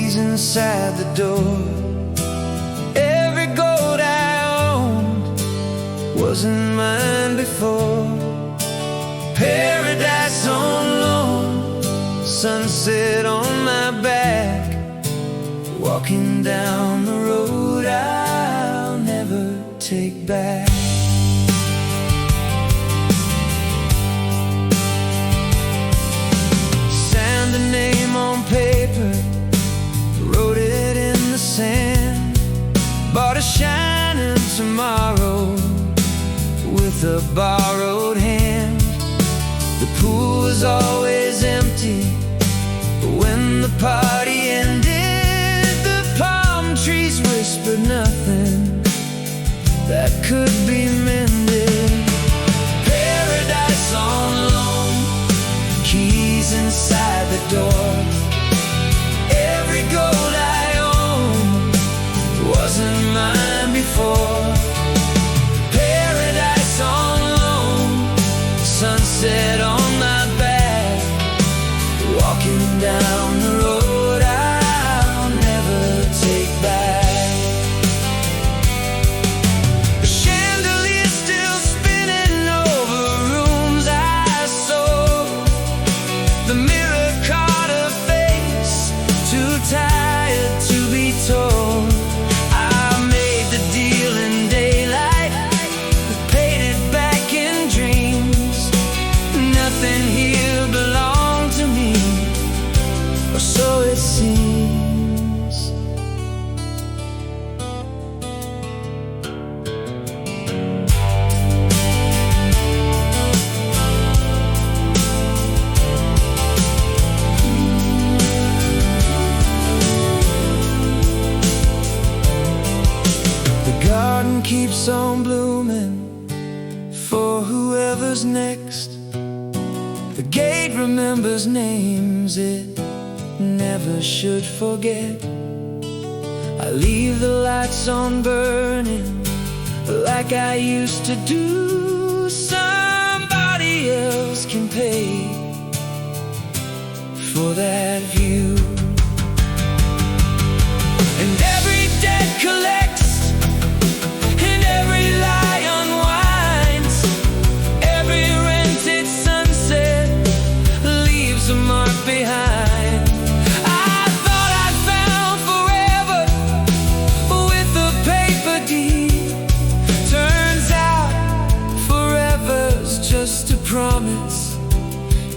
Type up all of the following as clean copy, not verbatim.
keys inside the door. Every gold I owned wasn't mine before. Paradise on loan, sunset on my back, walking down the road I'll never take back. Signed the name on paper, wrote it in the sand, bought a shining tomorrow with a borrowed hand. The pool was always empty, but when the party ended, the palm trees whispered nothing that could be mended. Paradise on loan, keys inside the door. Every gold I owned wasn't mine before. Paradise on loan, sunset on my back, walking down the road I'll never take back. The chandelier still spinning over rooms I sold. The mirror caught a face too tired to be told. I made the deal in daylight, paid it back in dreams. Nothing here belonged to me, or so it seems. The garden keeps on blooming for whoever's next. The gate remembers names it never should forget. I leave the lights on burning like I used to do. Somebody else can pay for that view. And every debt collects, and every lie unwinds. Every rented sunset leaves a mark behind. I thought I'd found forever with a paper deed. Turns out forever's just a promise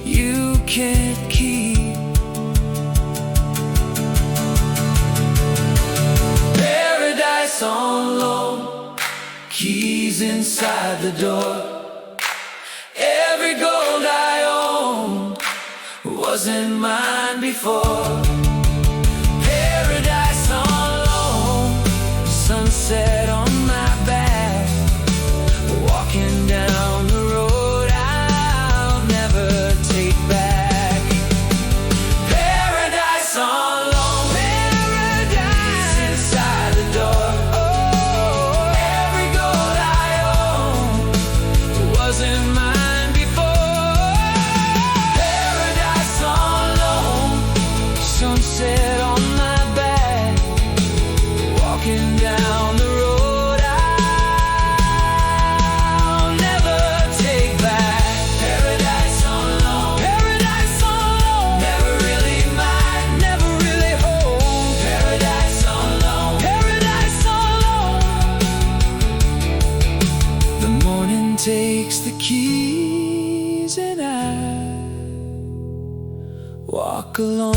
you can't keep. Paradise on loan, keys inside the door. Every gold I owned wasn't mine before. Paradise on loan, sunset on my back, walking down the road I'll never take back. Paradise on loan, paradise inside the door. Oh, every gold I owned wasn't mine before. Paradise on loan, sunset on my back, walking down the road I'll never take back. Paradise on loan, paradise on loan, never really mine, never really home. Paradise on loan, paradise on loan. The morning takes the keys and I walk alone.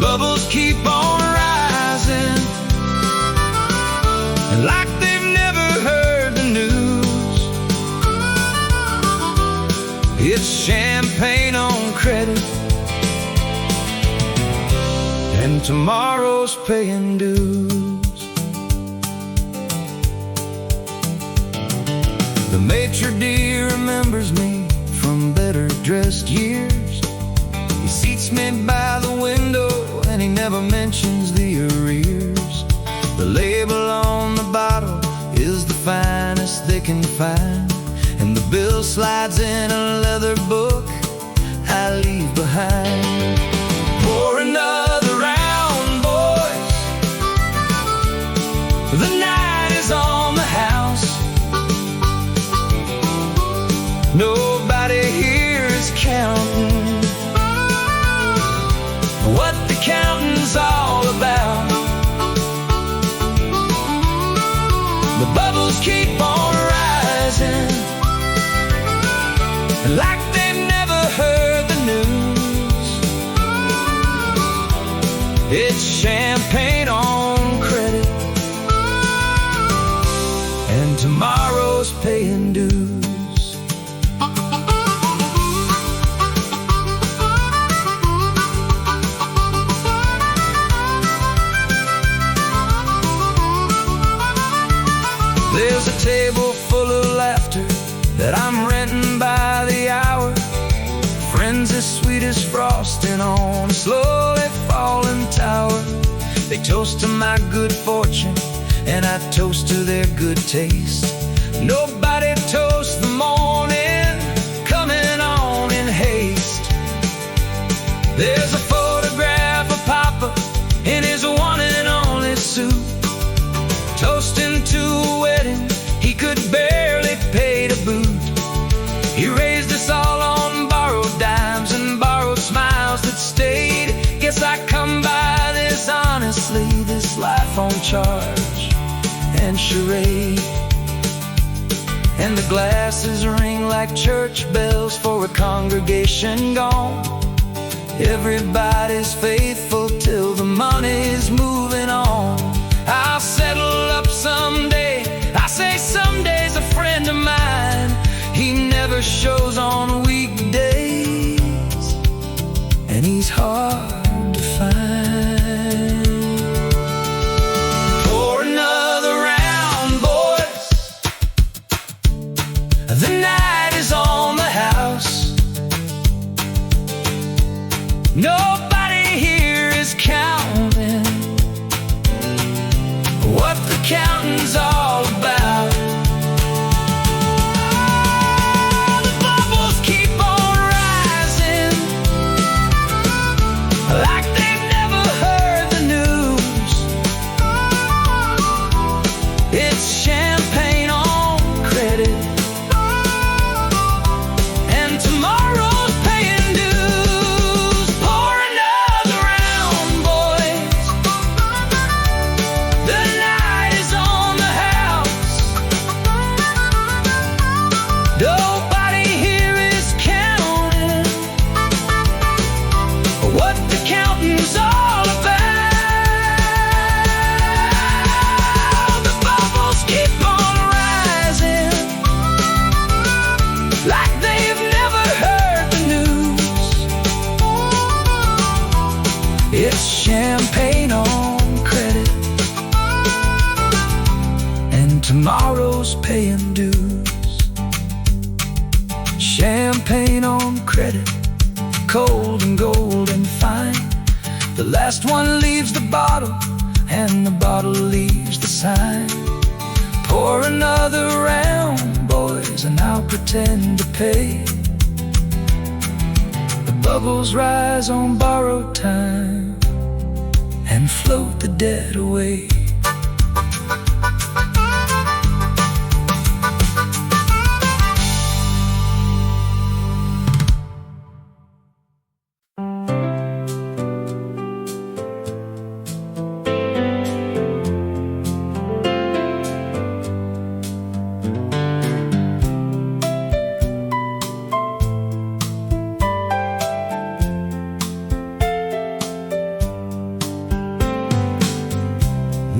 bubbles keep on rising, and like they've never heard the news. It's champagne on credit, and tomorrow's paying dues. The maitre d' remembers me from better dressed years. He seats me by the window and he never mentions the arrears. The label on the bottle is the finest they can find, and the bill slides in a leather book I leave behind. Pour another round, boys. The night is on the house. Nobody here is counting what the counting's all about. The bubbles keep on rising, like they've never heard the news. It's champagne on credit, and tomorrow's paying dues. There's a table full of laughter that I'm renting by the hour. Friends as sweet as frosting on a slowly falling tower. They toast to my good fortune, and I toast to their good taste. Nobody toasts the morning coming on in haste. There's a photograph of Papa in his one and only suit, toasting to a wedding he could barely pay to boot. He raised us all on borrowed dimes and borrowed smiles that stayed. Guess I come by this honestly, this life on charge and charade. And the glasses ring like church bells for a congregation gone. Everybody's faithful till the money's moving on. I'll settle up someday. I say someday's a friend of mine. He never shows on weekdays, and he's hard to find. Pour another round, boys. The night is on the house. Nobody here is counting what the counting's all about. The bubbles keep on rising, like they've never heard the news. It's champagne on credit, and tomorrow's paying dues. Pour another round, boys. The night is on the house. Nobody here is counting what the counting's all about. The bubbles keep on rising, like they've never heard the news. It's champagne on credit, and tomorrow's paying dues. Champagne on credit, cold and gold and fine. The last one leaves the bottle, and the bottle leaves the sign. Pour another round, boys, and I'll pretend to pay. The bubbles rise on borrowed time and float the debt away.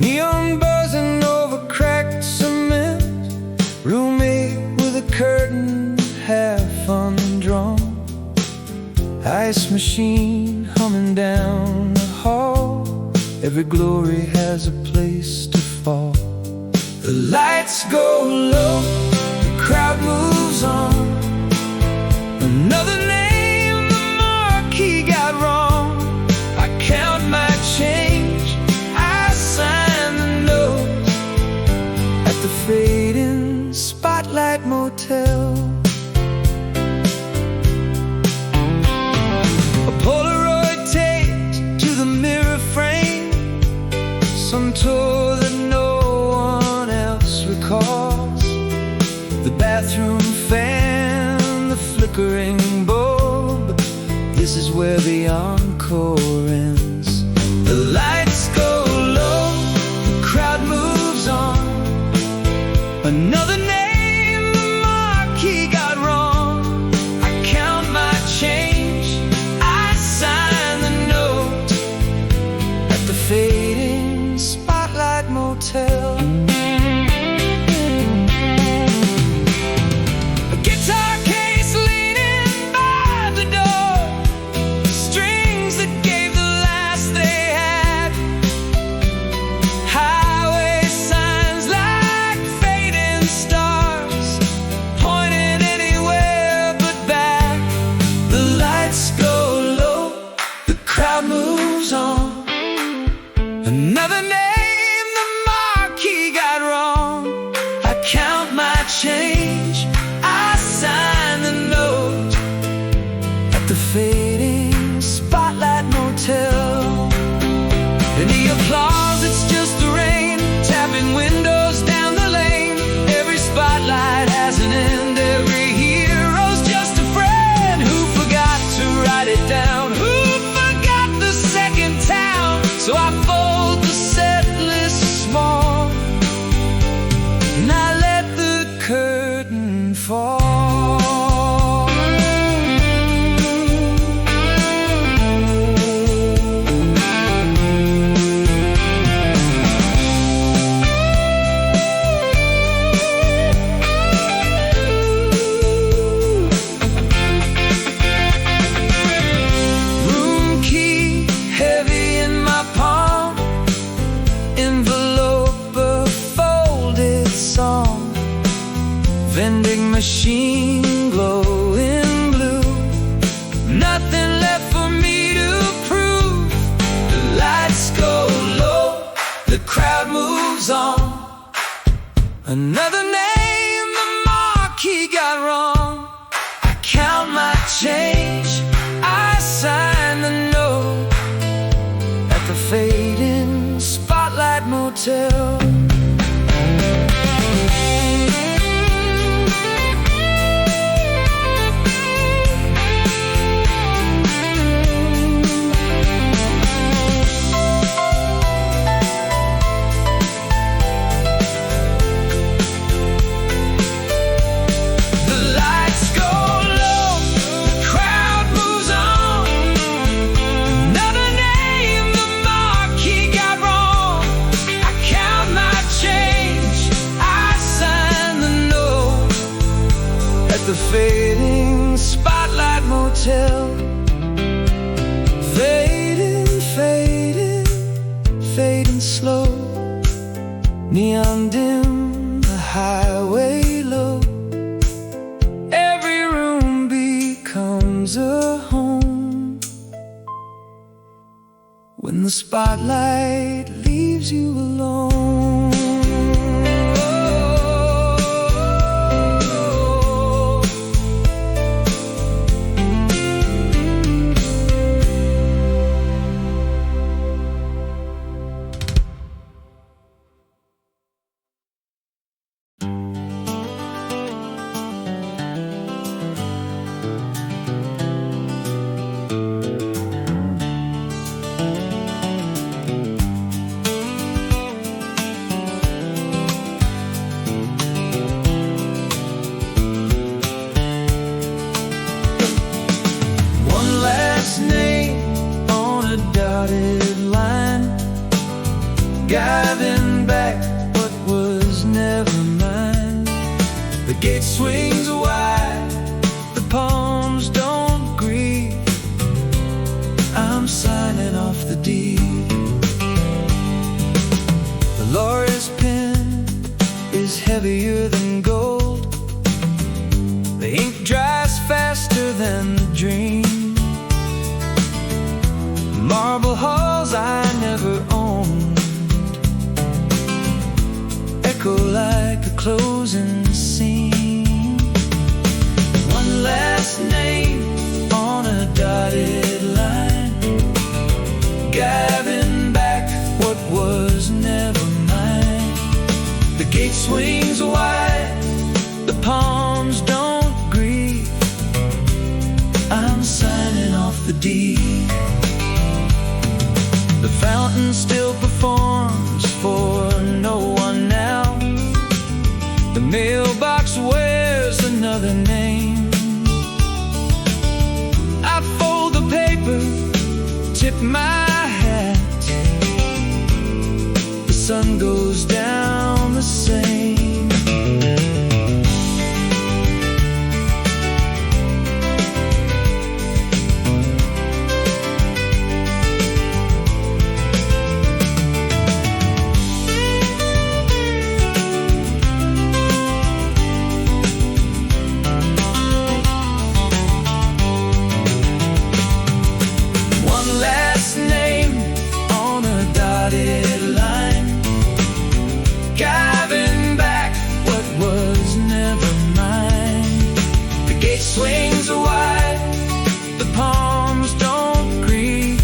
Neon buzzing over cracked cement, roommate with a curtain half undrawn, ice machine humming down the hall. Every glory has a place to fall. The lights go low, the crowd moves on. Another name the marquee got wrong. I count my change, I sign the note at the fading Spotlight Motel. A Polaroid taped to the mirror frame, some tour that no one else recalls. The bathroom fan, the flickering bulb, this is where the encore ends. The lights go low, the crowd moves on. Another name the marquee got wrong. I count my change, I sign the note at the fading Spotlight Motel. A guitar case leaning by the door, strings that gave the last they had, highway signs like fading stars, pointing anywhere but back. The lights go low, the crowd moves on. Another name the marquee got wrong. I count my change, I sign the note at the fading Spotlight Motel. And the applause, it's just the rain tapping windows down the lane. Every spotlight has an end, every hero's just a friend who forgot to write it down, who forgot the second town. So I fold the set list small, and I let the curtain fall. Room key heavy in my palm, envelope a folded song, vending machine glowing blue. Nothing left for me to prove. The lights go low, the crowd moves on. Another name the marquee got wrong. I count my change, I sign the note at the fading Spotlight Motel. The lights go low, the crowd moves on. Another name the marquee got wrong. I count my change, I sign the note at the fading Spotlight Motel. Fading, fading, fading slow, neon dim, the highway low. Every room becomes a home when the spotlight leaves you alone. Giving back what was never mine. The gate swings wide, the palms don't grieve. I'm signing off the deed. The lawyer's pen is heavier than gold. The ink dries faster than the dream. Marble halls I never owned echo like a closing scene. One last name on a dotted line, giving back what was never mine. The gate swings wide, the palms don't grieve. I'm signing off the deed. The fountain still performs for no one now. The mailbox wears another name. I fold the paper, tip my hat. The sun goes down the same. Swings wide, the palms don't grieve.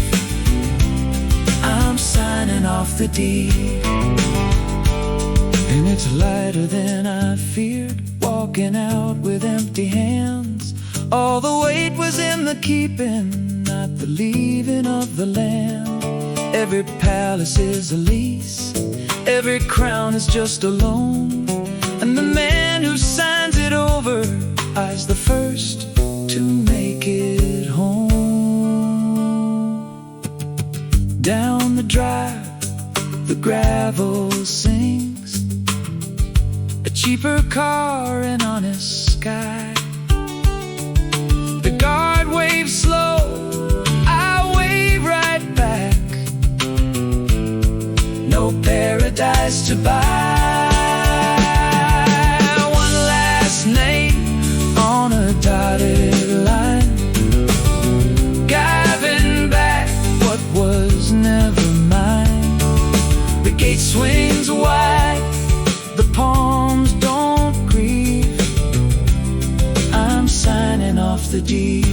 I'm signing off the deed. And it's lighter than I feared, walking out with empty hands. All the weight was in the keeping, not the leaving of the land. Every palace is a lease, every crown is just a loan. And the man who signs it over is the first to make it home. Down the drive, the gravel sings, a cheaper car, an honest sky. The guard waves slow, I wave right back. No paradise to buy. One last name on a dotted line, giving back what was never mine. The gate swings wide, the palms don't grieve. I'm signing off the deed.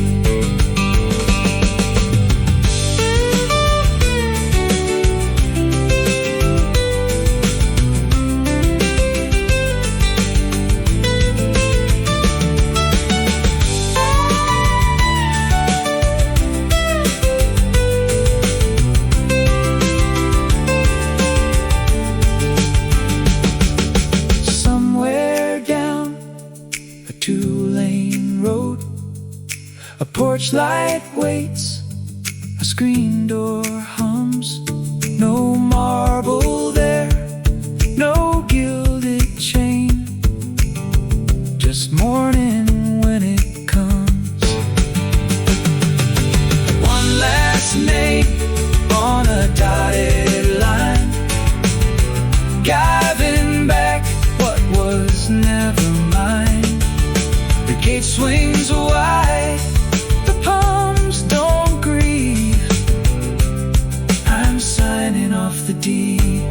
A porch light waits, a screen door hums. No marble there, no gilded chain, just morning when it comes. One last name on a dotted line, giving back what was never mine. The gate swings wide, the palms don't grieve. I'm signing off the deed.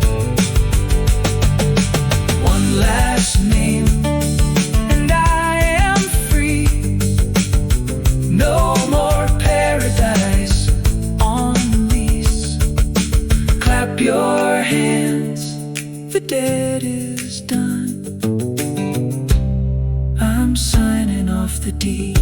One last name and I am free. No more paradise on lease. Clap your hands, the debt is done. I'm signing off the deed.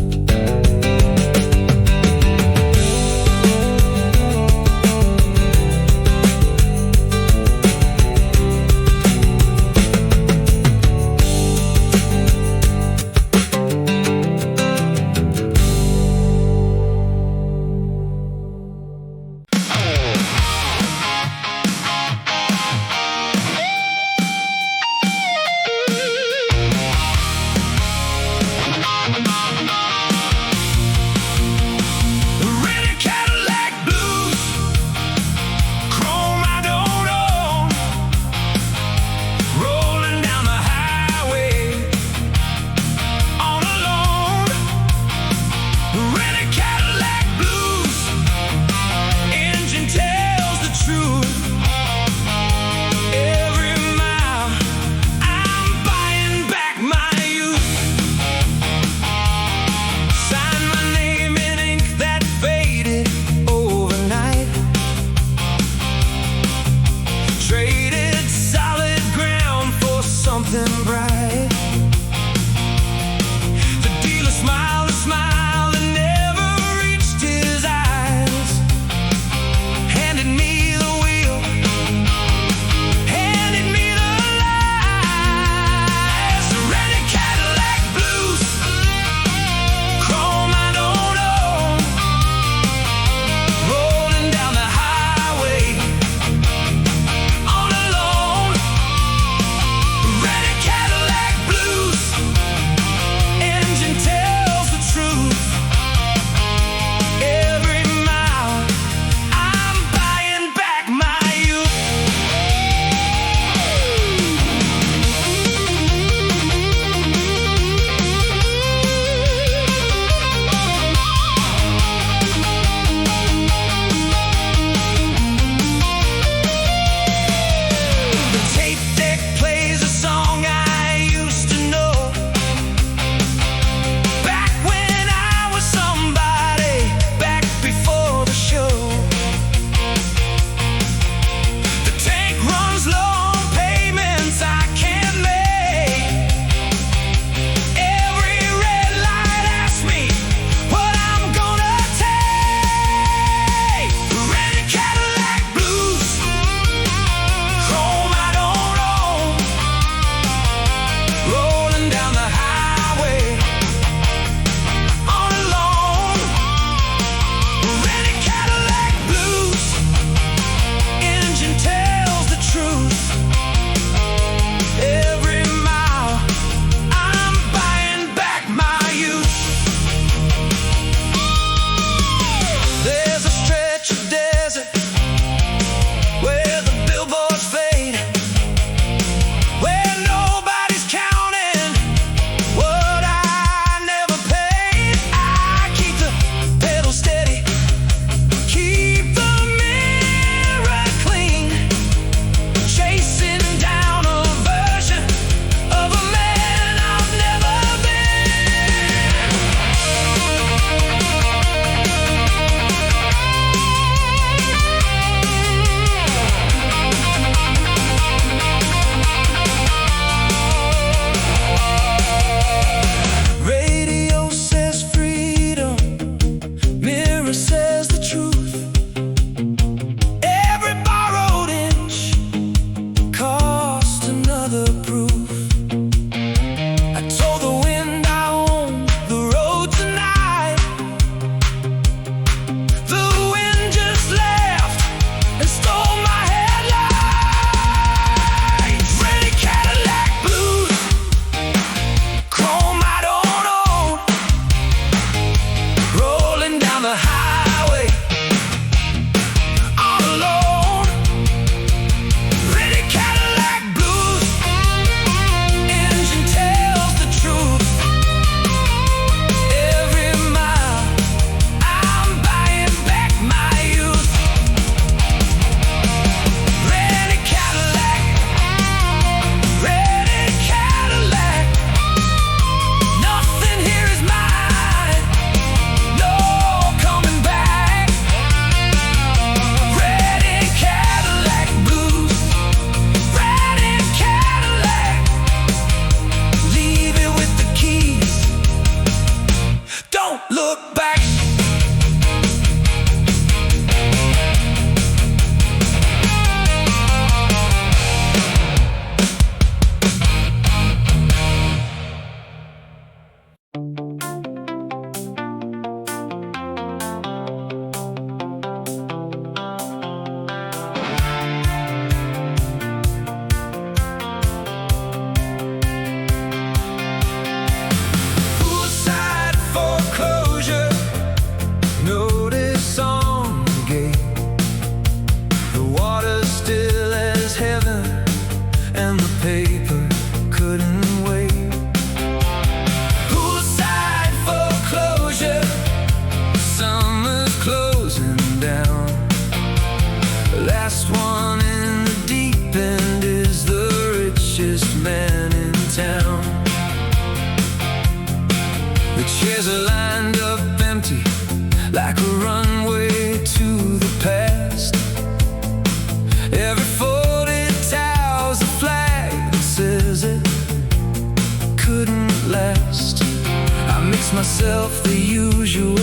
asked myself the usual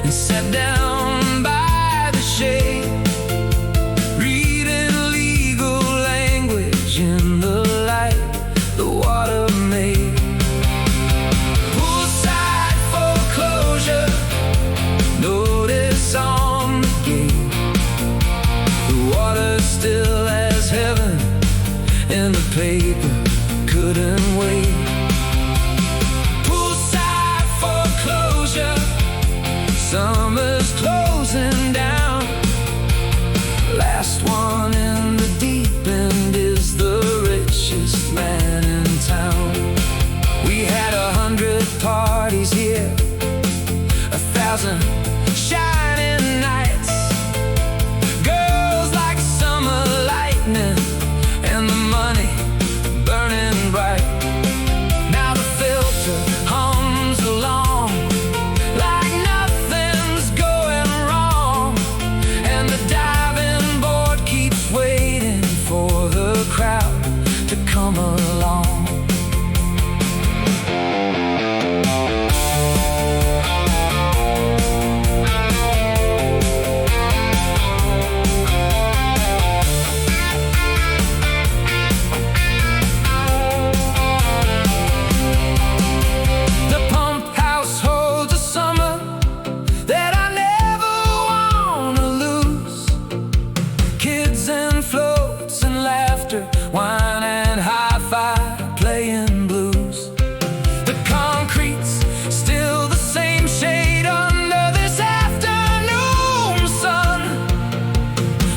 and sat down by the shade, reading legal language in the light the water made. Poolside foreclosure, notice on the gate. The water's still as heaven, and the paper couldn't wait. Poolside foreclosure, summer's closing down. Last one in the deep end is the richest man in town. We had 100 parties here, 1,000 shining nights, girls like summer lightning, and the money burning bright. Now the filter hums along like nothing's going wrong, and the diving board keeps waiting for the crowd to come along. Wine and hi-fi playing blues. The concrete's still the same shade under this afternoon sun.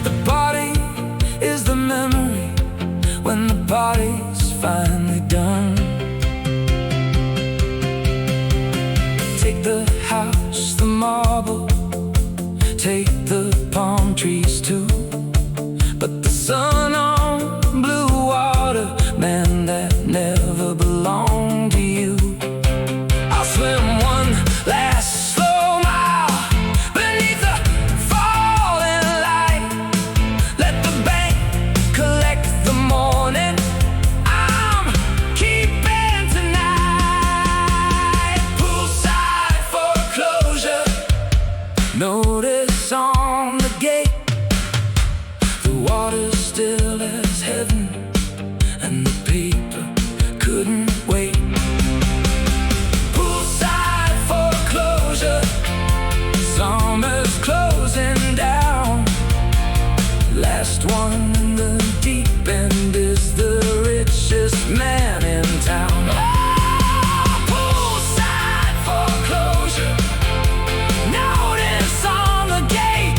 The party is the memory when the party's finally done. Take the house, the marble, take the palm trees too, but the sun on blue water, man, that never belonged to you. I'll swim one last slow mile beneath the falling light. Let the bank collect the morning. I'm keeping tonight. Poolside foreclosure, notice on the gate. The water's still as heaven, and the paper couldn't wait. Poolside foreclosure, summer's closing down. Last one in the deep end is the richest man in town. Oh, poolside foreclosure, notice on the gate.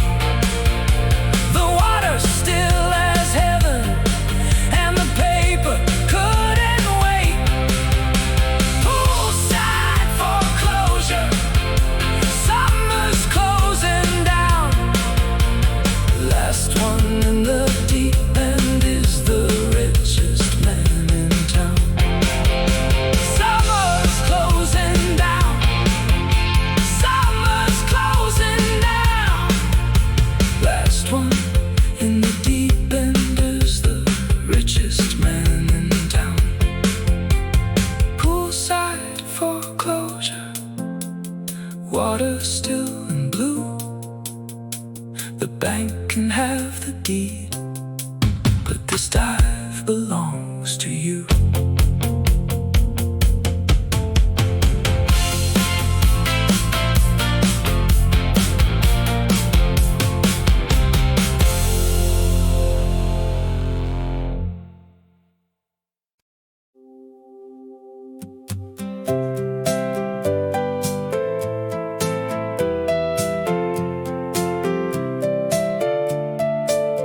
The water's still as heaven, and the paper couldn't wait. Poolside foreclosure, summer's closing down. Last one in the deep end is the richest man in town. Summer's closing down. Summer's closing down. Last one in the deep end is the richest man in town. Poolside foreclosure, water still and blue. The bank can have the deed, but this dive belongs to you.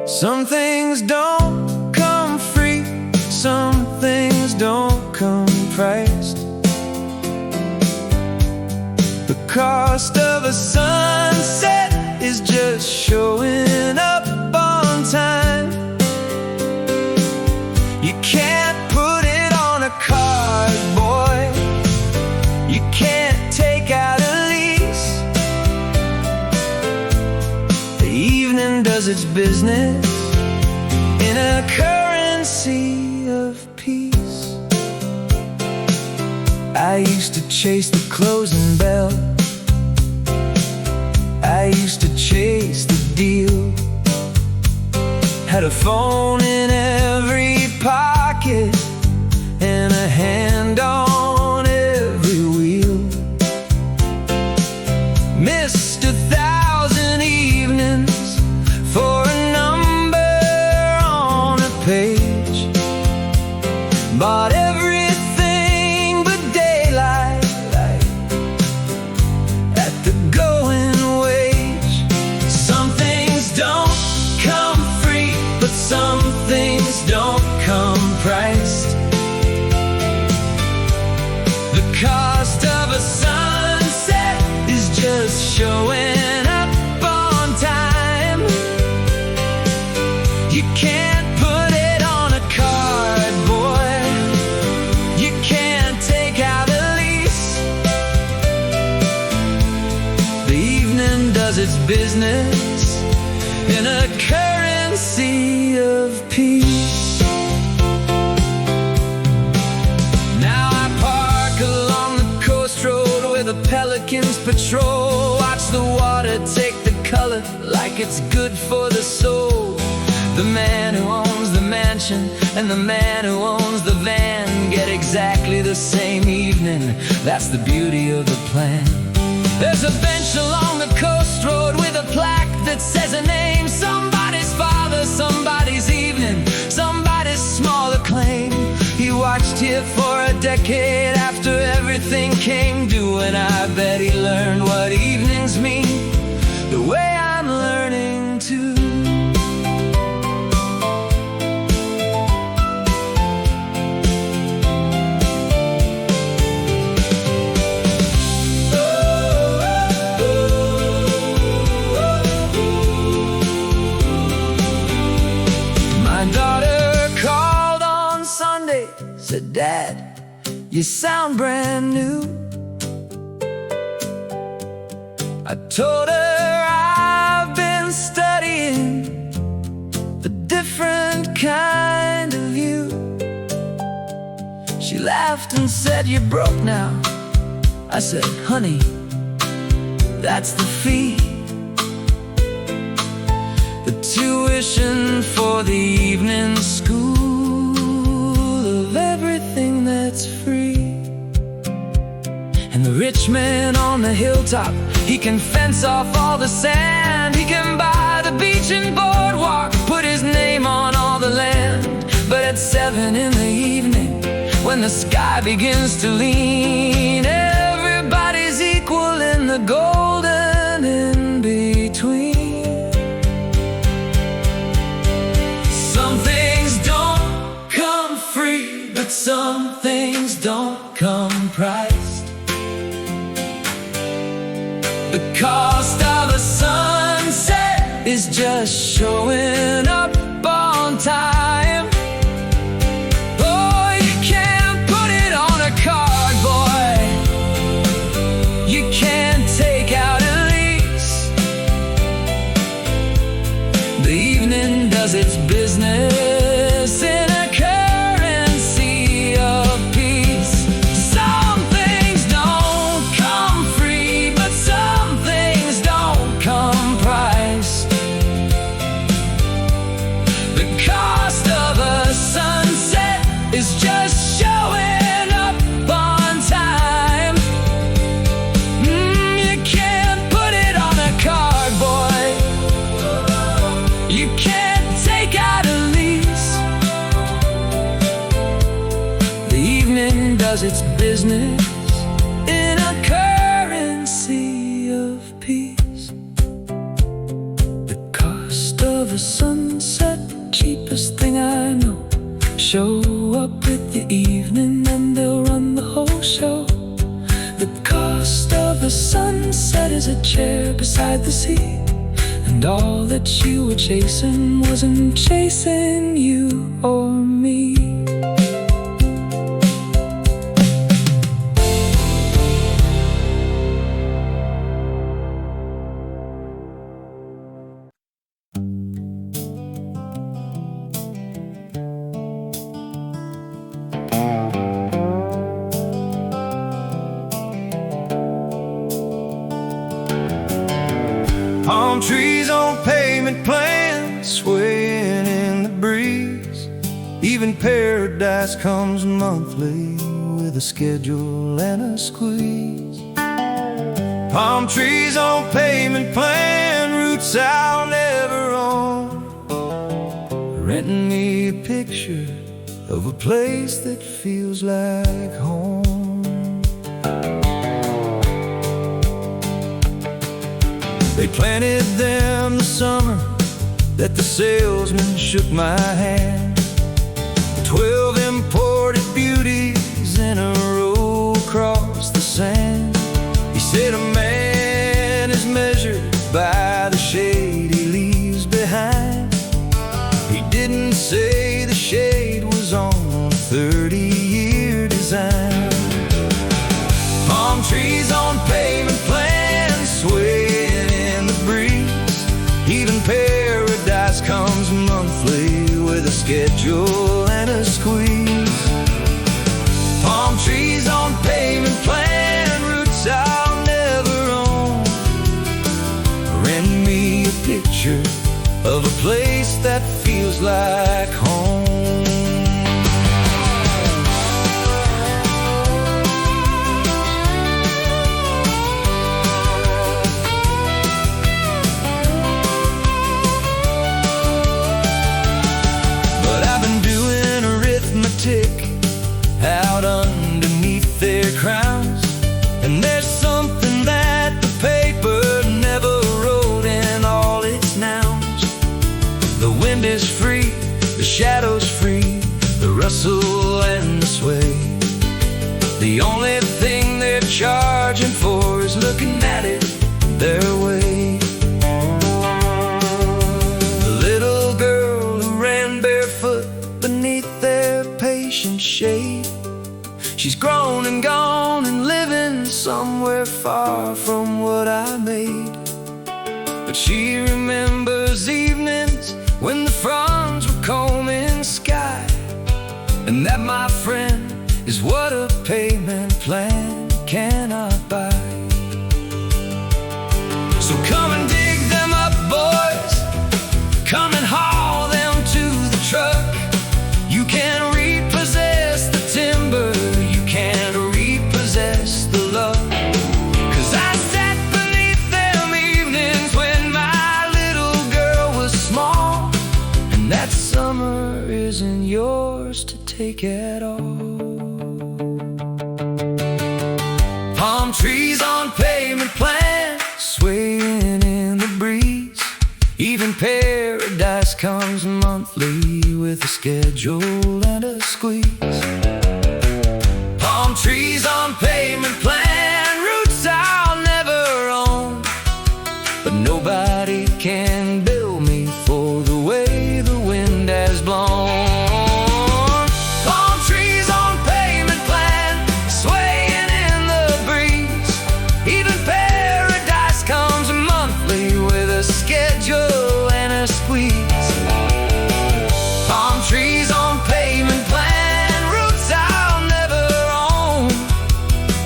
Some things don't come free, some things don't come priced. The cost of a sunset is just showing up on time. You can't put it on a card, boy. You can't take out a lease. The evening does its business in a currency of peace. I used to chase the closing bell. I used to chase the deal. Had a phone in every pocket and a hand on every wheel. Missed 1,000 evenings for a number on a page. Bought everything but daylight at the going wage. Some things don't come free, but some things don't come priced. The cost of a sunset is just showing up on time. You can't put it on a card, boy. You can't take out a lease. The evening does its business in a currency of peace. Now I park along the coast road where the pelicans patrol. Watch the water take the color like it's good for the soul. The man who owns the mansion and the man who owns the van get exactly the same evening. That's the beauty of the plan. There's a bench along the coast road with a plaque that says a name. Somebody's father, somebody's evening, somebody's small acclaim. He watched here for a decade after everything came due, and I bet he learned what evenings mean the way I'm learning to. Said, Dad, you sound brand new. I told her I've been studying a different kind of you. She laughed and said, you're broke now. I said, honey, that's the fee. The tuition for the evening school, everything that's free. And the rich man on the hilltop, he can fence off all the sand. He can buy the beach and boardwalk, put his name on all the land. But at 7 in the evening, when the sky begins to lean, everybody's equal in the golden in between. Some things don't come free, but some things don't come priced. The cost of a sunset is just showing up on time. Oh, you can't put it on a card, boy. You can't take out a lease. The evening does its business in a currency of peace. Some things don't come free, but some things don't come priced. The cost of a sunset is just showing up on time. You can't put it on a card, boy. You can't take out a lease. The evening does its business in a currency of peace. The cost of a sunset, cheapest thing I know. Show up with your evening and they'll run the whole show. The cost of a sunset is a chair beside the sea. And all that you were chasing wasn't chasing you or me. Palm trees on pavement plans, swaying in the breeze. Even paradise comes monthly with a schedule and a squeeze. Palm trees on pavement plan, routes I'll never own, renting me a picture of a place that feels like home. They planted them the summer that the salesman shook my hand. 12 imported beauties in a row across the sand. He said a man is measured by the shade he leaves behind. He didn't say the shade was on a 30-year design. Palm trees on pavement plans, swaying in the breeze. Even paradise comes monthly with a schedule and a squeeze. Palm trees on pavement plan, routes I'll never own, rent me a picture of a place that feels like home. But I've been doing arithmetic out underneath their crowns, and there's something that the paper never wrote in all its nouns. The wind is free, the shadow's free, the rustle and the sway. The only thing they're charging for is looking at it their way. The little girl who ran barefoot beneath their patient shade, she's grown and gone and living somewhere far from what I made. But she remembers evenings when the fronds were combing sky, and that, my friend, is what a payment plan cannot buy. So come and dig them up, boys. Come and haul them to the truck. You can repossess the timber, you can't repossess the love. 'Cause I sat beneath them evenings when my little girl was small, and that summer isn't yours to take at all. Palm trees on pavement plans, swaying in the breeze. Even paradise comes monthly with a schedule and a squeeze. Palm trees on pavement plan, routes I'll never own, but nobody can bill me for the way the wind has blown. Palm trees on pavement plan, swaying in the breeze. Even paradise comes monthly with a schedule and a squeeze. Palm trees on pavement plan, routes I'll never own,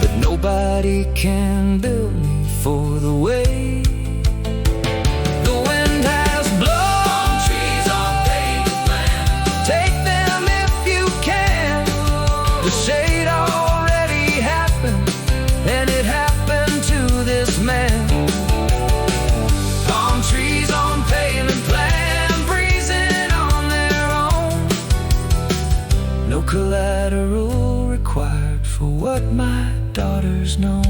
but nobody can bill me for the way the wind has blown. Palm trees on pavement plan, take them if you can. The shade already happened, and it happened to this man. Palm trees on pavement plan, breezing on their own. No collateral required for what my daughter's known.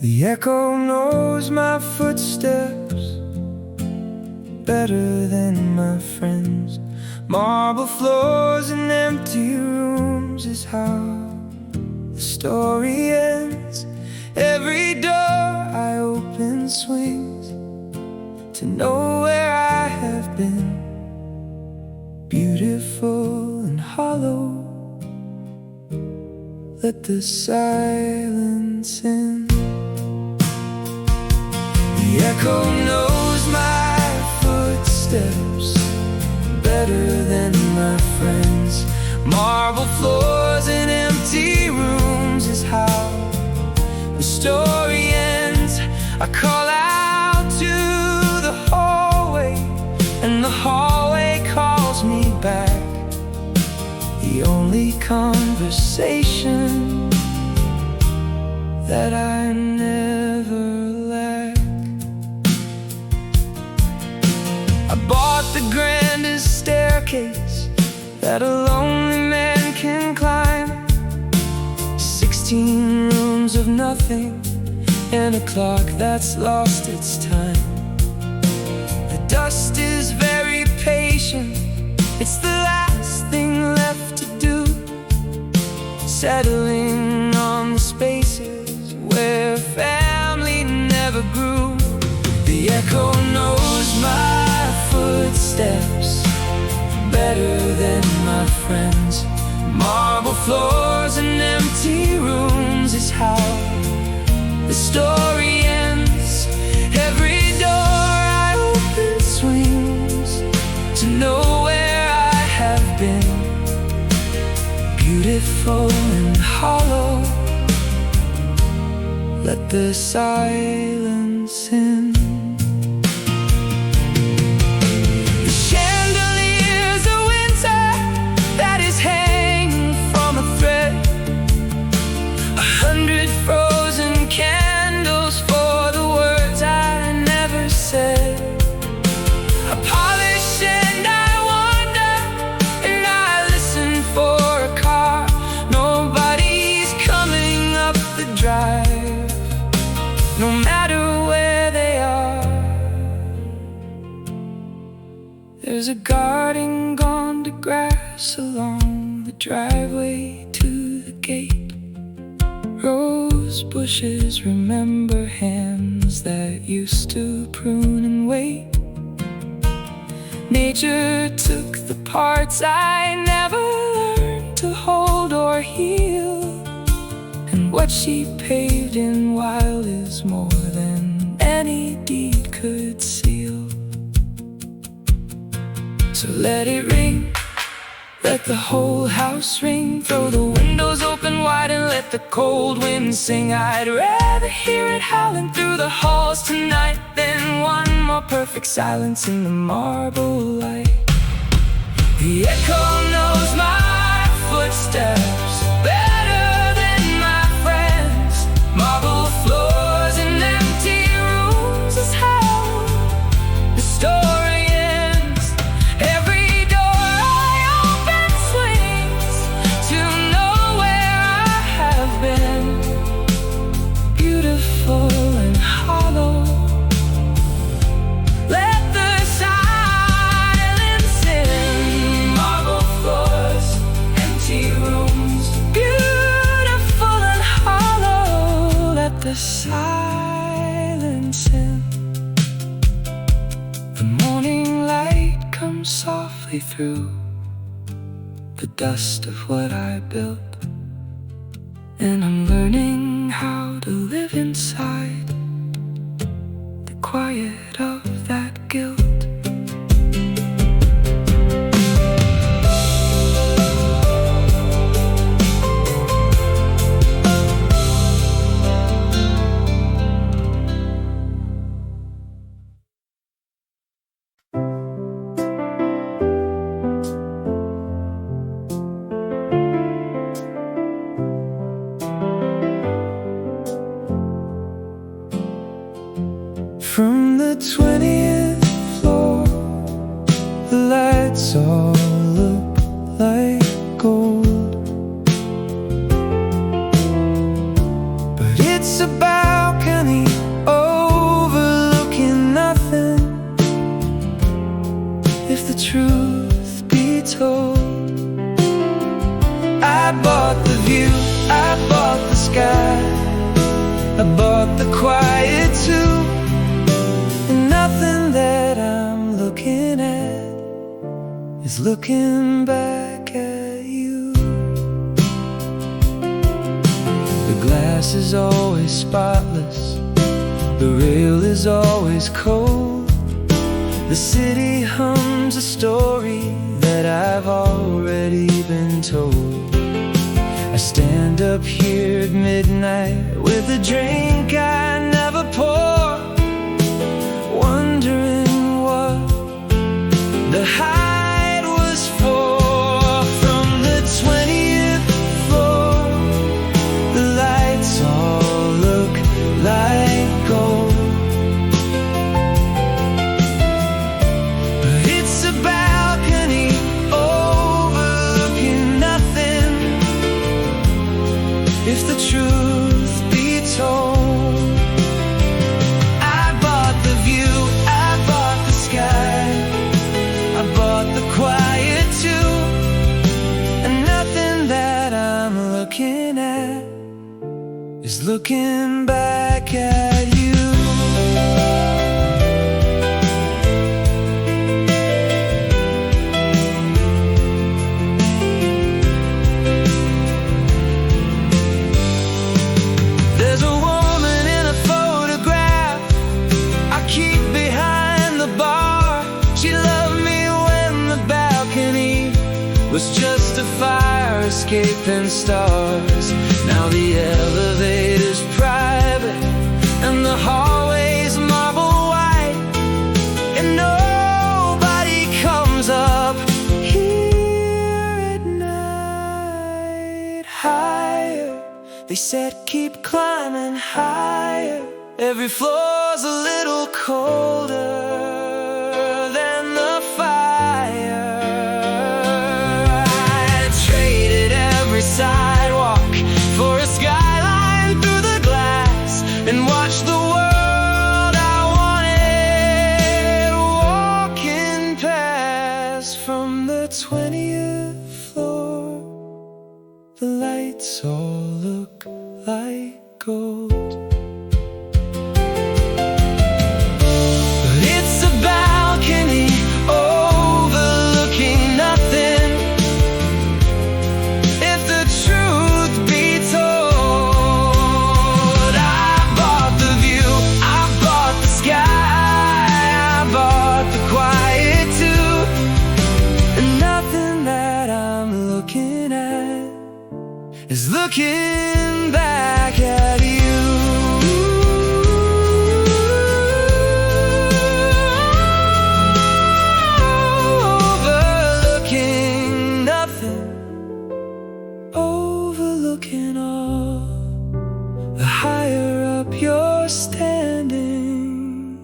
The echo knows my footsteps better than my friends. Marble floors and empty rooms is how the story ends. Every door I open swings to know where I have been, beautiful and hollow. Let the silence in. The echo knows my footsteps better than my friends. Marble floors and empty rooms is how the story ends. I call out to the hallway, and the hallway calls me back. The only conversation that I never lack. I bought the grandest staircase that a lonely man can climb. 16 rooms of nothing and a clock that's lost its time. The dust is very patient, it's the last thing left to do, settling on the spaces where family never grew. The echo knows my footsteps better than my friends. Marble floors and empty rooms is how the story ends. Every door I open swings to know where I have been, beautiful and hollow. Let the silence in. No matter where they are, there's a garden gone to grass along the driveway to the gate. Rose bushes remember hands that used to prune and wait. Nature took the parts I never learned to hold or heal, and what she paved in wild is more than any deed could seal. So let it ring, let the whole house ring. Throw the windows open wide and let the cold wind sing. I'd rather hear it howling through the halls tonight than one more perfect silence in the marble light. The echo knows my footsteps better than my friends. Marble floors and empty rooms is how the story ends. Every door I open swings to know where I have been, beautiful and hollow. Let the silence in. Marble floors, empty rooms, beautiful and hollow. Let the silence in. The morning light comes softly through the dust of what I built, and I'm learning how to live inside the quiet of that guilt. From the 20th is looking back at you. The glass is always spotless, the rail is always cold. The city hums a story that I've already been told. I stand up here at midnight with a drink I never pour, wondering what the height was for. From the 20th floor, the lights all look like gold. But it's a balcony overlooking nothing, if the truth be told. I bought the view, I bought the sky, I bought the quiet too, and nothing that I'm looking at is looking back at you. There's a woman in a photograph I keep behind the bar. She loved me when the balcony was just a fire escape and stars. Now the elevator's private and the hallway's marble white, and nobody comes up here at night. Higher, they said, keep climbing higher. Every floor's a little colder than the fire. I traded every sidewalk for a skyline through the glass, and watched the world I wanted walking past. From the 20th floor, the lights all look like gold. But it's a balcony overlooking nothing, if the truth be told. I bought the view, I bought the sky, I bought the quiet too, and nothing that I'm looking at is looking back at you. Overlooking nothing, overlooking all. The higher up you're standing,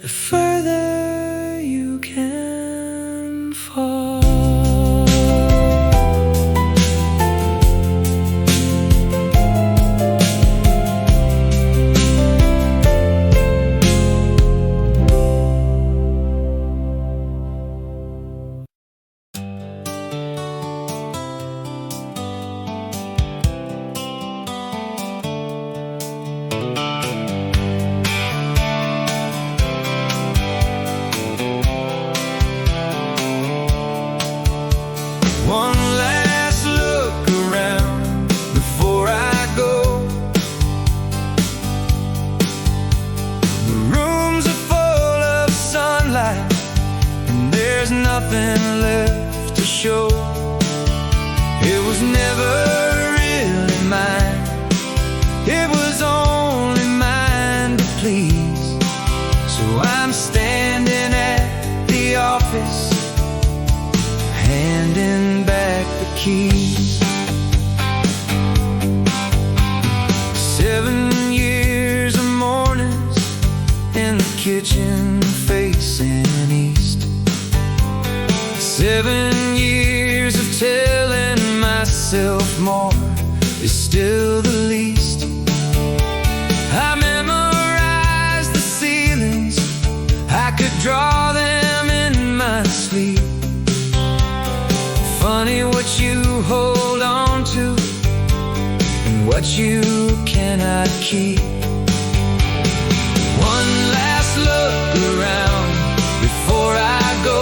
the further you can fall. One last look around before I go. The rooms are full of sunlight, and there's nothing left to show. It was never really mine, it was only mine to please. So I'm standing at the office, handing back the keys. 7 years of mornings in the kitchen facing east. 7 years of telling myself more is still the least. I memorized the ceilings, I could draw them in my sleep. Funny what you hold on to and what you cannot keep. One last look around before I go.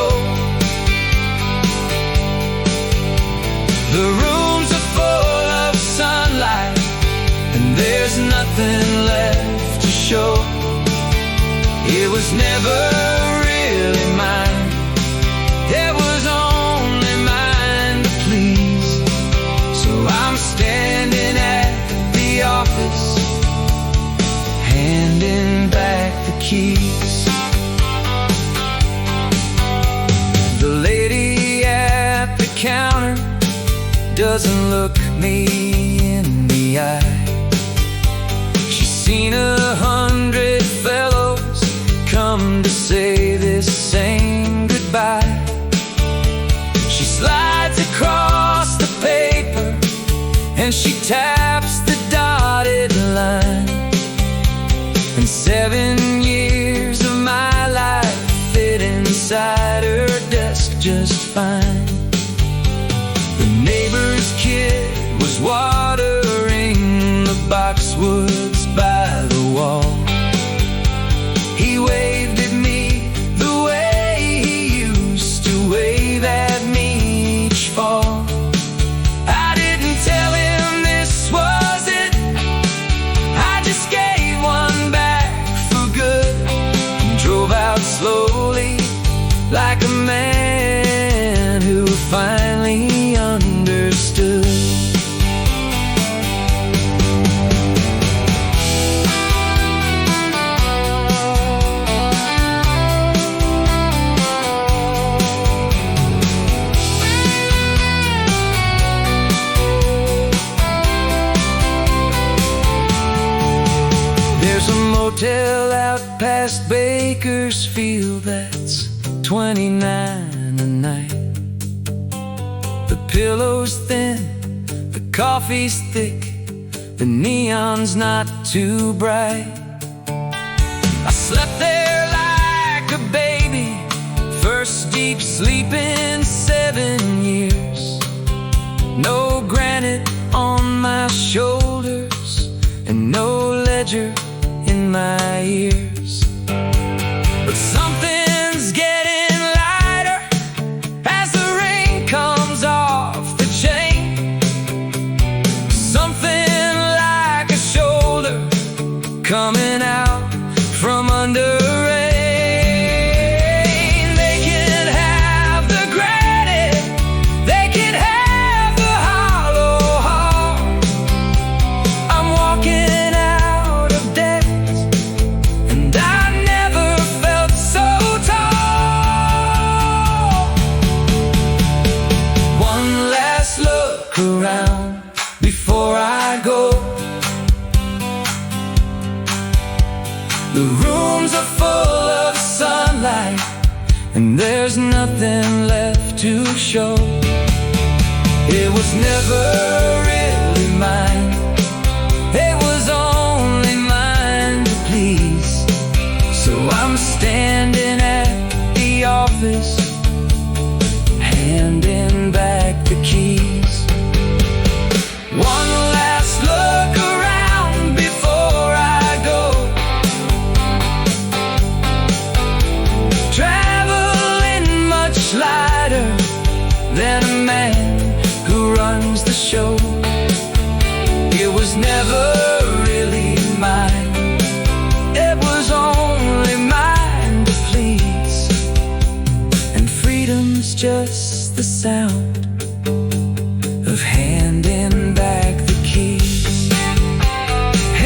It was never really mine. It was only mine to please. So I'm standing at the office, handing back the keys. The lady at the counter doesn't look me in the eye. She's seen 100 fellows come to say this same goodbye. She slides across the paper and she taps the dotted line. And 7 years of my life fit inside her desk just fine. The neighbor's kid was watering the boxwoods by the wall. He waved at me the way he used to wave at me each fall. I didn't tell him this was it, I just gave one back for good and drove out slowly like a man who finally understood. There's a motel out past Bakersfield that's $29 a night. The pillow's thin, the coffee's thick, the neon's not too bright. I slept there like a baby, first deep sleep in 7 years. No granite on my shoulders and no ledger in my ears. But something's getting lighter as the rain comes off the chain. Something like a shoulder coming out from under rain. They can have the granite, they can have the hollow heart. I'm walking out of debt, and I never felt so tall. One last look around before I go. The rooms are full of sunlight, and there's nothing left to show. It was never really mine. It was only mine to please. So I'm standing at the office, handing back the keys. One last look around before I go. Traveling much lighter than a man who runs the show. It was never really mine. It was only mine to please. And freedom's just the sound of handing back the keys.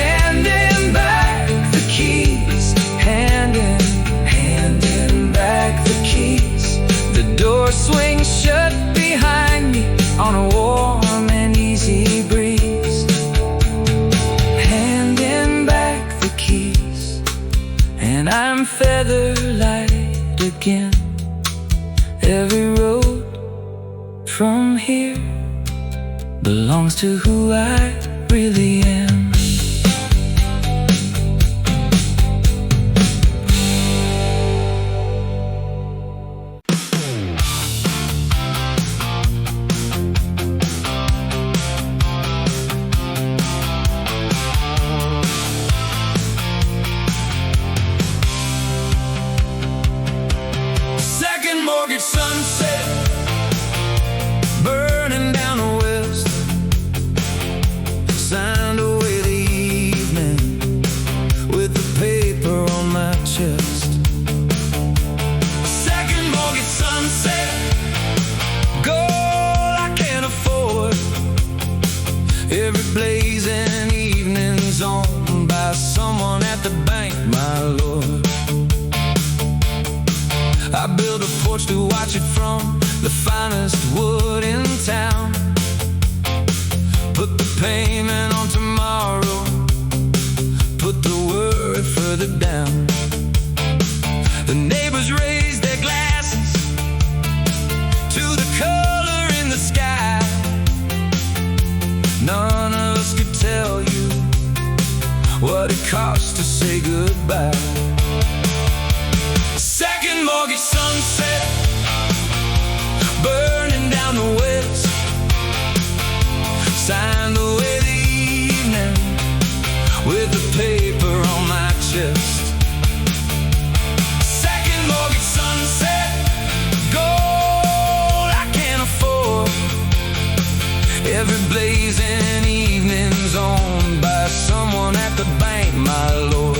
Handing back the keys. Handing back the keys. The door swings shut behind me on a warm and easy breeze. Handing back the keys, and I'm feather light again. Every road from here belongs to who I really am. Mortgage sunset, burning down the west. Signed away the evening with the paper on my chest. owned by someone at the bank, my lord. I built a porch to watch it from the finest wood in town. Put the payment on tomorrow, put the worry further down. The neighbors raise their glasses to the color in the sky. None of us could tell you what it costs to say goodbye. Second mortgage sunset, burning down the west. Signed away the evening with the paper on my chest. Second mortgage sunset, gold I can't afford. Every blazing evening's owned by someone at the bank, my lord.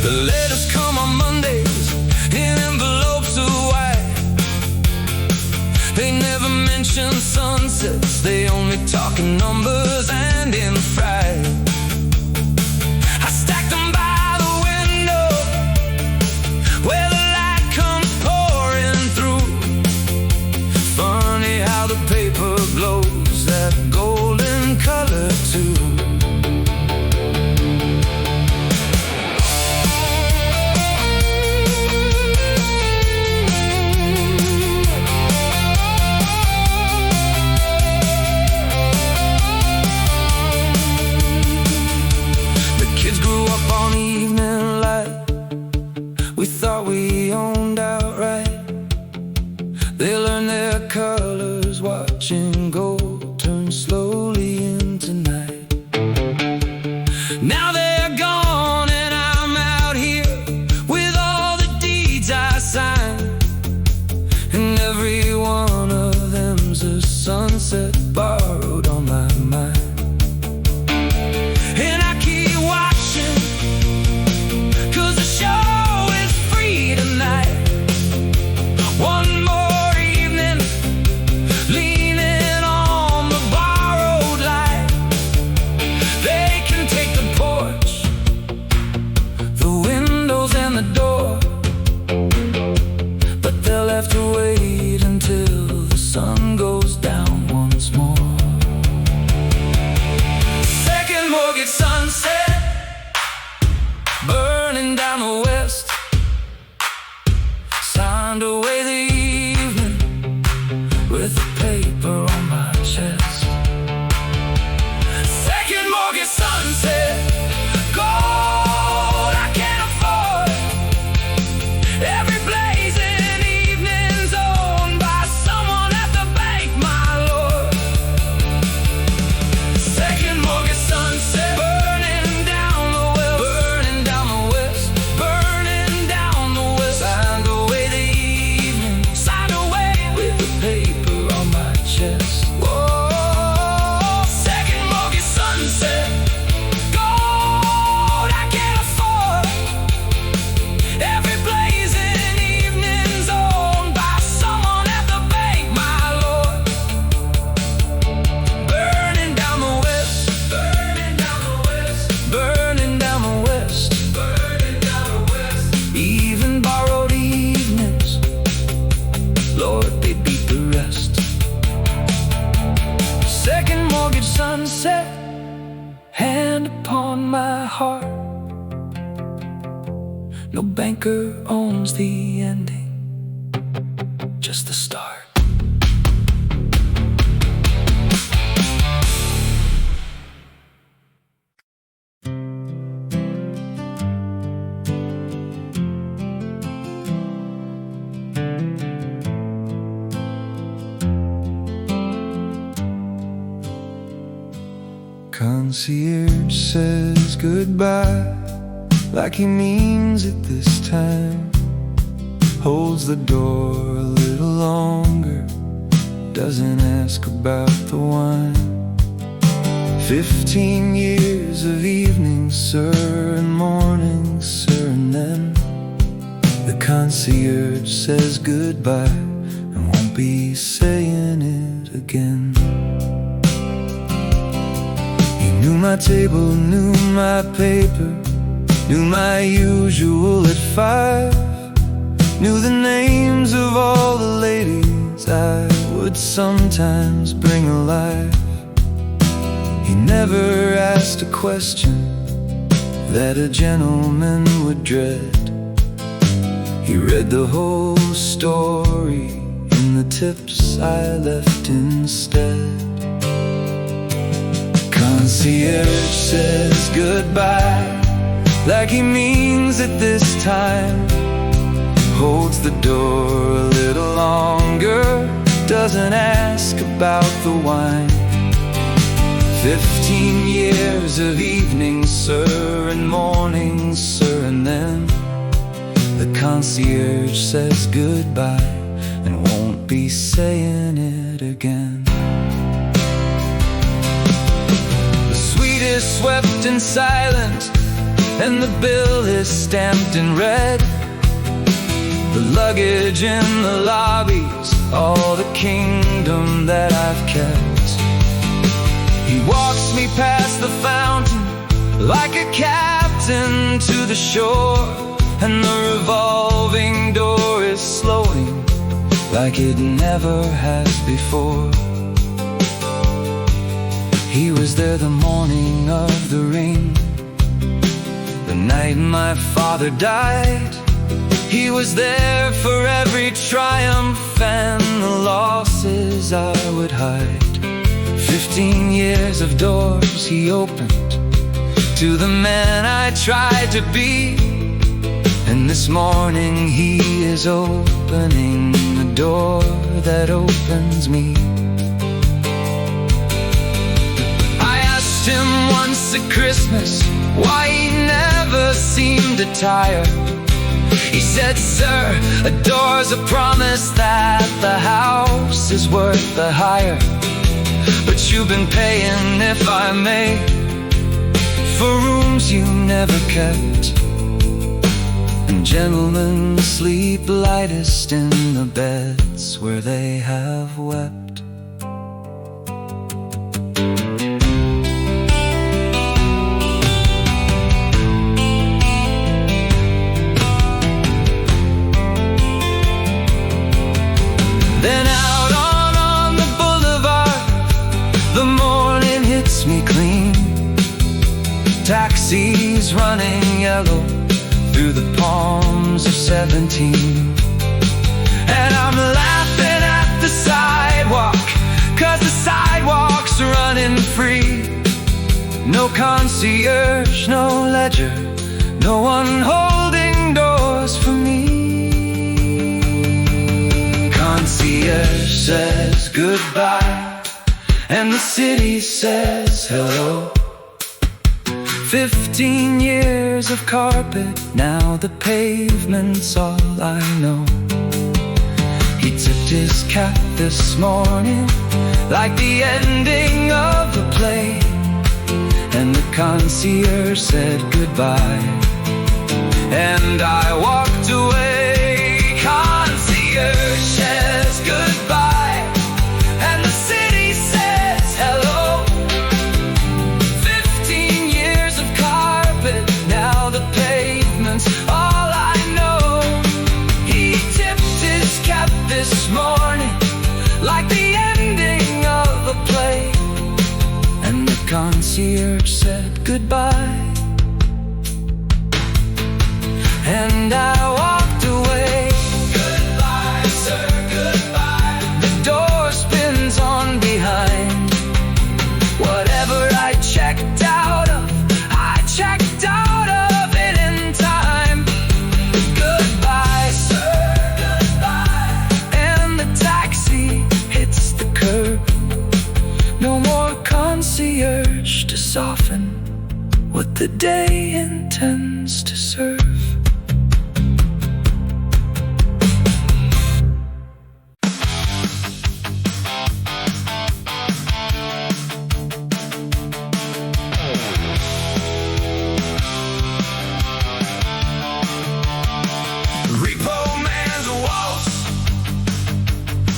The letters come on Mondays in envelopes of white. They never mention sunsets, they only talk in numbers and in fright. I stacked them by the window where the light comes pouring through. Funny how the paper glows that golden color too. They learn their colors, watching gold turn slowly into night. Now they're gone and I'm out here with all the deeds I signed. And every one of them's a sunset borrowed on my mind. And I keep watching, 'cause the show is free tonight. One more have to wait until the sun goes down once more. Second mortgage sunset, burning down the west. Signed away the evening with the paper on my chest. Second mortgage sunset, gold I can't afford. Every blazing sunset, hand upon my heart. No banker owns the ending, just the start. Concierge says goodbye like he means it this time. Holds the door a little longer, doesn't ask about the wine. 15 years of evenings, sir, and mornings, sir, and then the concierge says goodbye and won't be saying it again. my table, knew my paper, knew my usual at 5, knew the names of all the ladies I would sometimes bring alive. He never asked a question that a gentleman would dread. He read the whole story in the tips I left instead. Concierge says goodbye like he means it this time, holds the door a little longer, doesn't ask about the wine. 15 years of evenings, sir, and mornings, sir, and then the concierge says goodbye and won't be saying it again. The suite is swept and silent, and the bill is stamped in red. The luggage in the lobbies, all the kingdom that I've kept. He walks me past the fountain like a captain to the shore, and the revolving door is slowing like it never has before. He was there the morning of the ring, the night my father died. He was there for every triumph and the losses I would hide. 15 years of doors he opened to the man I tried to be, and this morning he is opening the door that opens me. I asked him once at Christmas why he never seemed to tire. He said, sir, a door's a promise that the house is worth the hire, but you've been paying, if I may, for rooms you never kept. And gentlemen sleep lightest in the beds where they have wept. Then out on the boulevard, the morning hits me clean. Taxis running yellow through the palms of 17, and I'm laughing at the sidewalk, 'cause the sidewalk's running free. No concierge, no ledger, no one holding doors for me. Concierge says goodbye, and the city says hello. 15 years of carpet, now the pavement's all I know. He tipped his cap this morning like the ending of a play, and the concierge said goodbye, and I walked away. Concierge says goodbye, and the city says hello. 15 years of carpet, now the pavement's all I know. He tipped his cap this morning like the ending of a play, and the concierge said goodbye, and I walked away. Goodbye, sir, goodbye. The door spins on behind. Whatever I checked out of, I checked out of it in time. Goodbye, sir, goodbye. And the taxi hits the curb. No more concierge to soften what the day intends to serve. Repo man's a waltz,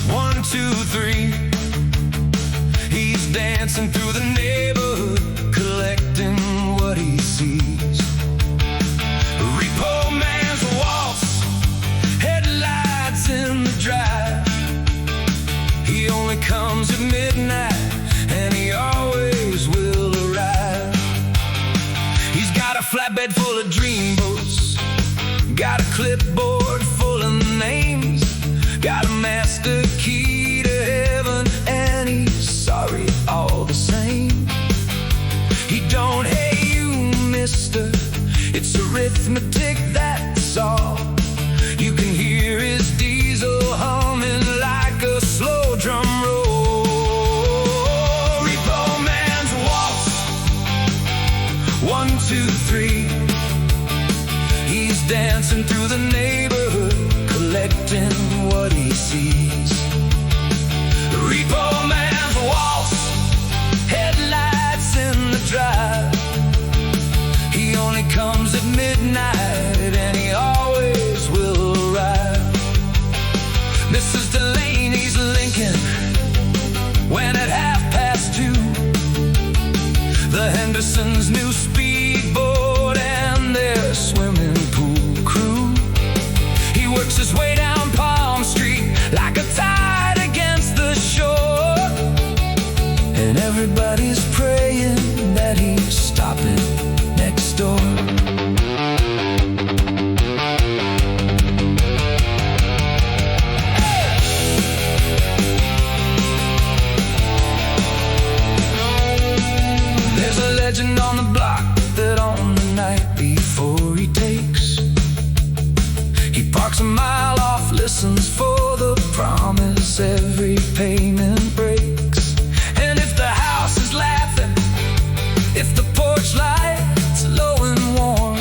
1, 2, 3. He's dancing through the neighborhood, collecting rainbows, got a clipboard full of names, got a master key to heaven, and he's sorry all the same. He don't hate you, mister, it's arithmetic, that's all. You can hear his diesel humming like a slow drum roll. Repo man's waltz, 1, 2, 3. He's dancing through the neighborhood, collecting what he sees. Repo man's waltz, headlights in the drive. He only comes at midnight, and he always will arrive. Mrs. Delaney's Lincoln went at 2:30. The Hendersons' new speedboat and their swimming pool crew. He works his way down Palm Street like a tide against the shore, and everybody's praying that he's stopping next door. There's a legend on the block that on the night before he takes, he parks a mile off, listens for the promise every payment breaks. And if the house is laughing, if the porch light's low and warm,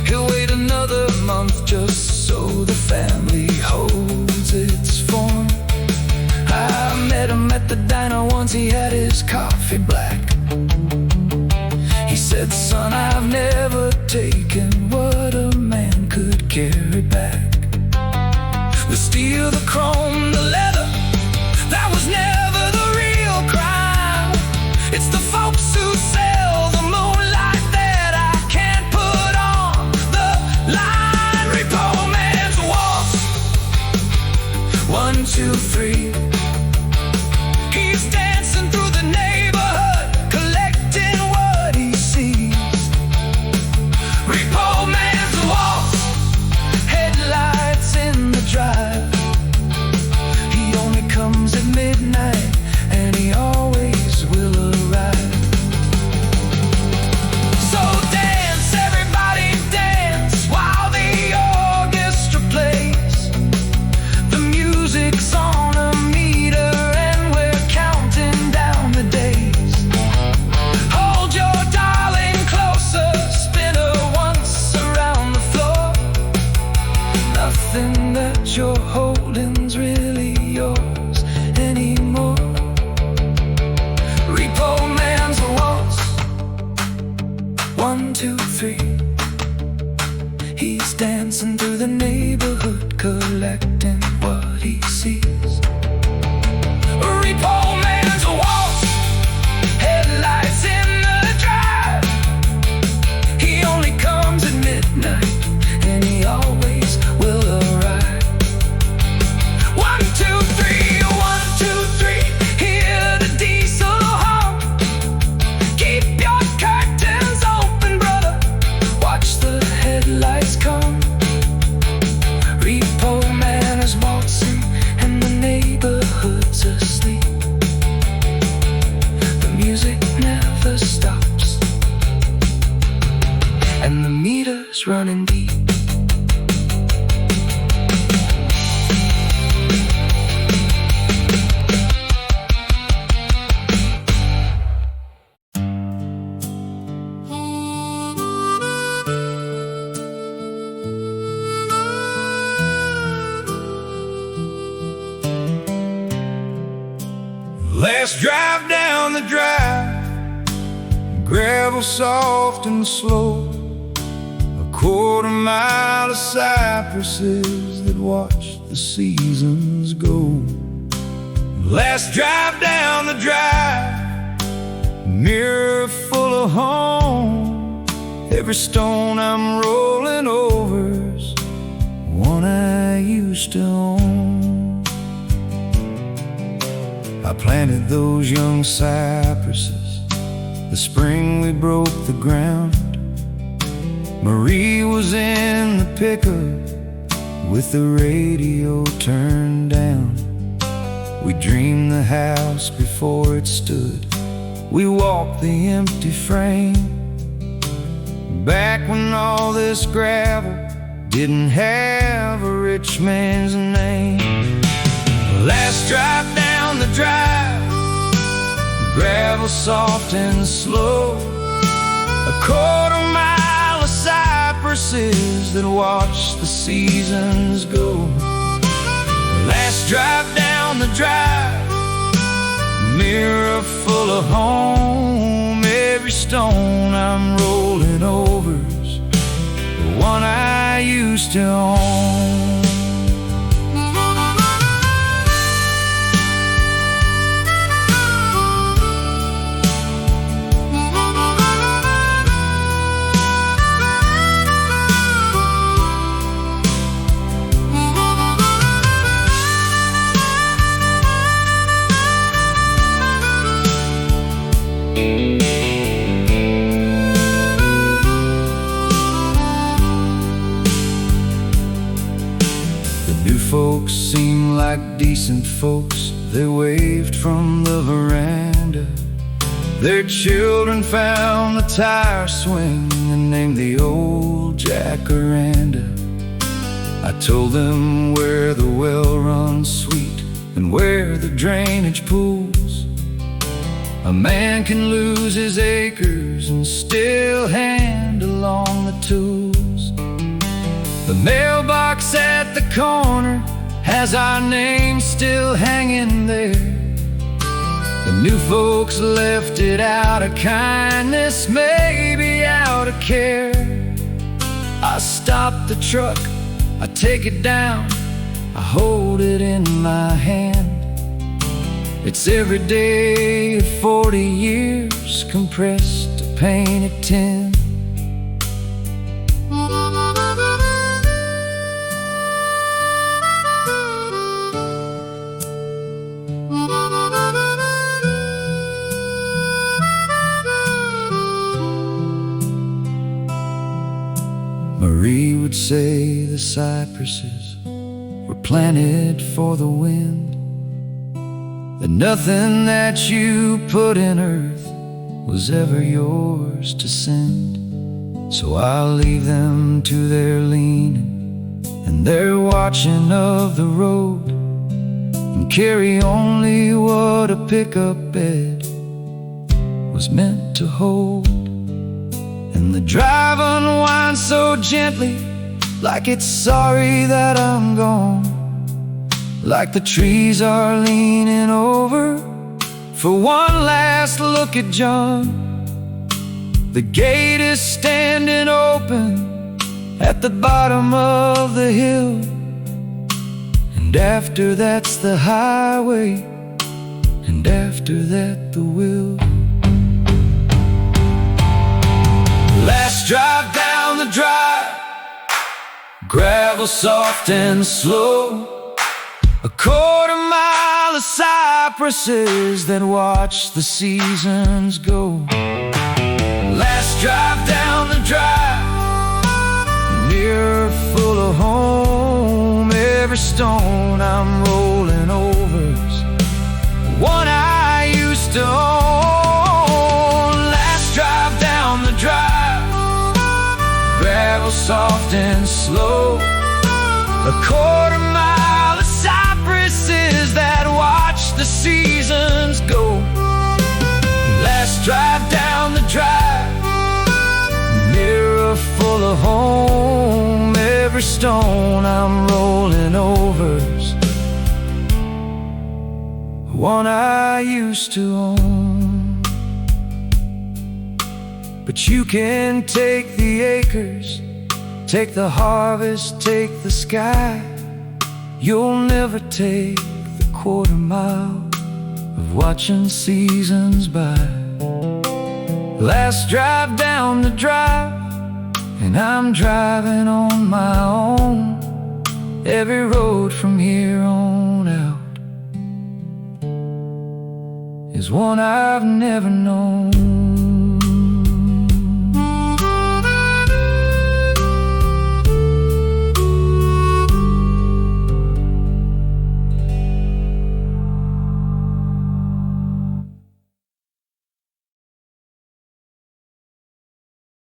he'll wait another month just so the family holds its form. I met him at the diner once, he had his coffee black. He said, son, I've never taken what a man could carry back. The steel, the chrome, the leather, that was never the real crime. It's the folks who sell the moonlight that I can't put on the line. Repo man's waltz, 1, 2, 3. He's dancing through the neighborhood, collecting what he sees. Repo man's waltz, headlights in the drive. He only comes at midnight, and he always will arrive. So dance, everybody dance, while the orchestra plays. The music's on a meter, and we're counting down the days. Hold your darling closer, spin her once around the floor. Nothing that you're holding's really yours anymore. Repo man's waltz, 1, 2, 3. He's dancing through the neighborhood, collecting what he sees. Repo man's waltz, headlights in the drive. He only comes at midnight, and he always will arrive. 1, 2, 3, 1, 2, 3. Hear the diesel hum. Keep your curtains open, brother. Watch the headlights come. Repo man is waltzing, and the neighborhood's asleep. The music never stops, and the meter's running deep. Let's drive down the drive, gravel soft and slow, a 1/4 mile of cypresses that watch the seasons go. Let's drive down the drive, mirror full of home. Every stone I'm rolling over's one I used to own. I planted those young cypresses the spring we broke the ground. Marie was in the pickup with the radio turned down. We dreamed the house before it stood. We walked the empty frame. Back when all this gravel didn't have a rich man's name. Last drive down the drive, gravel soft and slow. A quarter mile of cypresses that watch the seasons go. Last drive down the drive, mirror full of home. Every stone I'm rolling over's the one I used to own. Folks seemed like decent folks. They waved from the veranda. Their children found the tire swing and named the old jacaranda. I told them where the well runs sweet and where the drainage pools. A man can lose his acres and still hand along the tools. The mailbox at the corner has our name still hanging there. The new folks left it out of kindness, maybe out of care. I stop the truck, I take it down, I hold it in my hand. It's every day of 40 years compressed to painted tin. Marie would say the cypresses were planted for the wind, that nothing that you put in earth was ever yours to send. So I'll leave them to their leaning and their watching of the road, and carry only what a pickup bed was meant to hold. And the drive unwinds so gently, like it's sorry that I'm gone, like the trees are leaning over for one last look at John. The gate is standing open at the bottom of the hill, and after that's the highway, and after that the will. Last drive down the drive, gravel soft and slow. A quarter mile of cypresses that watch the seasons go. Last drive down the drive, mirror full of home. Every stone I'm rolling over's one I used to own. Last drive down the drive, gravel soft and slow. A quarter mile of cypresses that watch the seasons go. Last drive down the drive, mirror full of home. Every stone I'm rolling over's one I used to own. But you can take the acres, take the harvest, take the sky. You'll never take the quarter mile of watching seasons by. Last drive down the drive, and I'm driving on my own. Every road from here on out is one I've never known.